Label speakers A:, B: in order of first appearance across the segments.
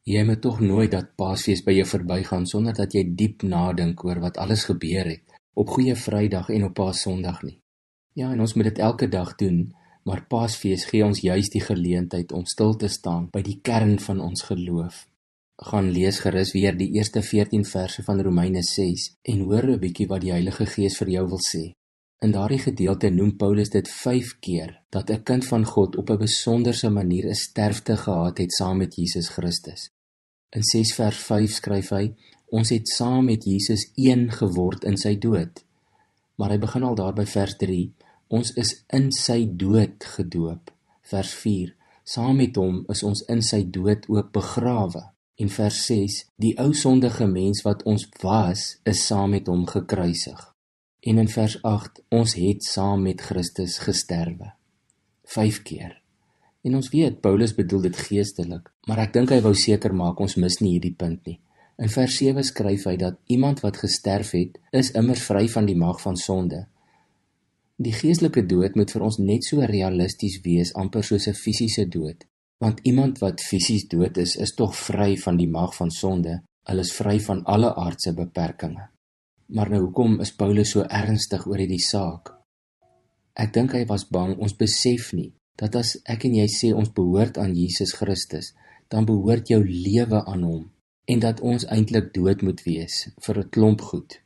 A: Jy moet tog nooit dat Paasfees by jou verbygaan sonder dat jy diep nadink oor wat alles gebeur het op Goeie Vrydag en op Paasondag nie. Ja, en ons moet dit elke dag doen, maar Paasfees gee ons juist die geleentheid om stil te staan by die kern van ons geloof. Gaan lees gerus weer die eerste 14 verse van Romeine 6 en hoor 'n bietjie wat die Heilige Gees vir jou wil sê. In daardie gedeelte noem Paulus dit 5 keer dat 'n kind van God op 'n besonderse manier 'n sterfte gehad het saam met Jesus Christus. In 6 vers 5 skryf hy, ons het saam met Jesus een geword in sy dood. Maar hy begin al daar by vers 3, ons is in sy dood gedoop. Vers 4, saam met hom is ons in sy dood ook begrawe. En vers 6, die ou sondige mens wat ons was, is saam met hom gekruisig. En in vers 8, ons het saam met Christus gesterwe. 5 keer. En ons weet, Paulus bedoel dit geestelik, maar ek dink hy wou seker maak ons mis nie hierdie punt nie. In vers 7 skryf hy dat iemand wat gesterf het, is immers vry van die mag van sonde. Die geestelike dood moet vir ons net so realisties wees, amper soos 'n fisiese dood. Want iemand wat fisies dood is tog vry van die mag van sonde, hulle is vry van alle aardse beperkinge. Maar nou hoekom is Paulus so ernstig oor hierdie saak? Ek dink hy was bang, ons besef nie, dat as ek en jy sê ons behoort aan Jesus Christus, dan behoort jou lewe aan hom, en dat ons eintlik dood moet wees vir 'n klomp goed.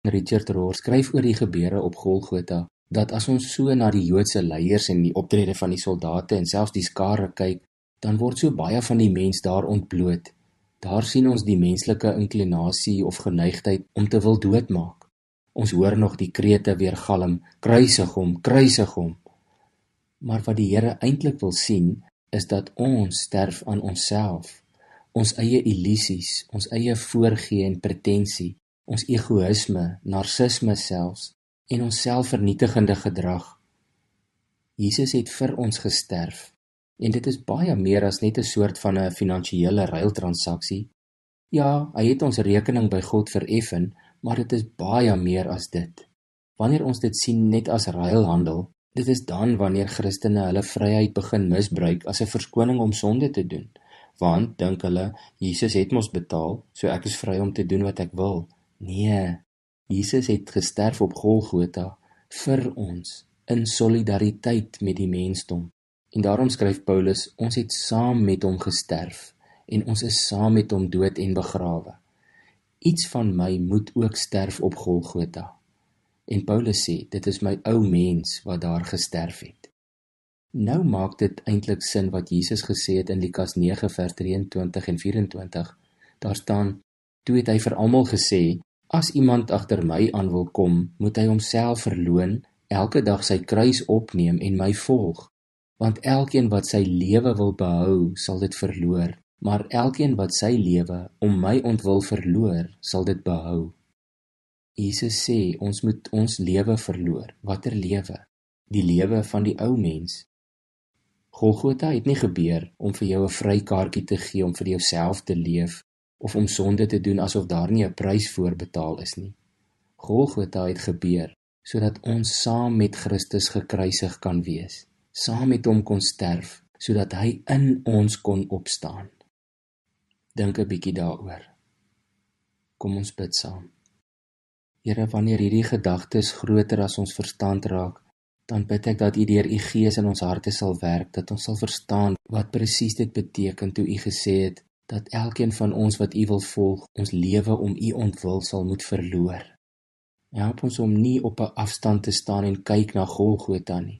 A: Richard Rohr skryf oor die gebeure op Golgotha, dat as ons so na die Joodse leiers en die optrede van die soldate en selfs die skare kyk, dan word so baie van die mens daar ontbloot. Daar sien ons die menslike inklinasie of geneigtheid om te wil doodmaak. Ons hoor nog die krete weergalm, kruisig hom, kruisig hom. Maar wat die Here eintlik wil sien, is dat ons sterf aan onsself, ons eie illusies, ons eie voorgee en pretensie, ons egoïsme, narsisme selfs, en ons selfvernietigende gedrag. Jesus het vir ons gesterf, en dit is baie meer as net 'n soort van 'n finansiële ruiltransaksie. Ja, hy het ons rekening by God vereffen, maar dit is baie meer as dit. Wanneer ons dit sien net as ruilhandel, dit is dan wanneer Christene hulle vryheid begin misbruik as 'n verskoning om sonde te doen. Want, dink hulle, Jesus het mos betaal, so ek is vry om te doen wat ek wil. Nee, Jesus het gesterf op Golgotha vir ons, in solidariteit met die mensdom. En daarom skryf Paulus, ons het saam met hom gesterf, en ons is saam met hom dood en begrawe. Iets van my moet ook sterf op Golgotha. En Paulus sê, dit is my ou mens wat daar gesterf het. Nou maak dit eintlik sin wat Jesus gesê het in Lukas 9 vers 23 en 24. Daar staan, toe het hy vir almal gesê, as iemand agter my aan wil kom, moet hy homself verloon, elke dag sy kruis opneem en my volg. Want elkeen wat sy lewe wil behou, sal dit verloor, maar elkeen wat sy lewe om my ontwil verloor, sal dit behou. Jesus sê, ons moet ons lewe verloor. Watter lewe? Die lewe van die ou mens. Golgotha het nie gebeur om vir jou 'n vrykaartjie te gee om vir jouself te leef, of om sonde te doen asof daar nie 'n prys voor betaal is nie. Golgotha het gebeur, sodat ons saam met Christus gekruisig kan wees, saam met hom kon sterf, sodat hy in ons kon opstaan. Dink 'n bietjie daaroor. Kom ons bid saam. Here, wanneer hierdie gedagtes groter as ons verstand raak, dan bid ek dat U deur U Gees in ons harte sal werk, dat ons sal verstaan wat presies dit beteken toe U gesê het, dat elkeen van ons wat U wil volg, ons lewe om U ontwil sal moet verloor. Help ons om nie op 'n afstand te staan en kyk na Golgotha nie,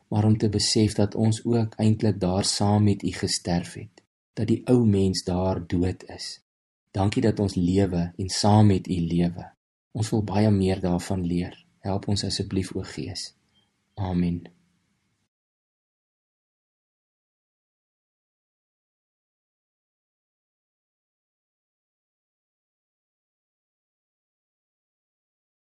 A: maar om te besef dat ons ook eintlik daar saam met U gesterf het, dat die ou mens daar dood is. Dankie dat ons lewe en saam met U lewe. Ons wil baie meer daarvan leer. Help ons asseblief, o Gees. Amen.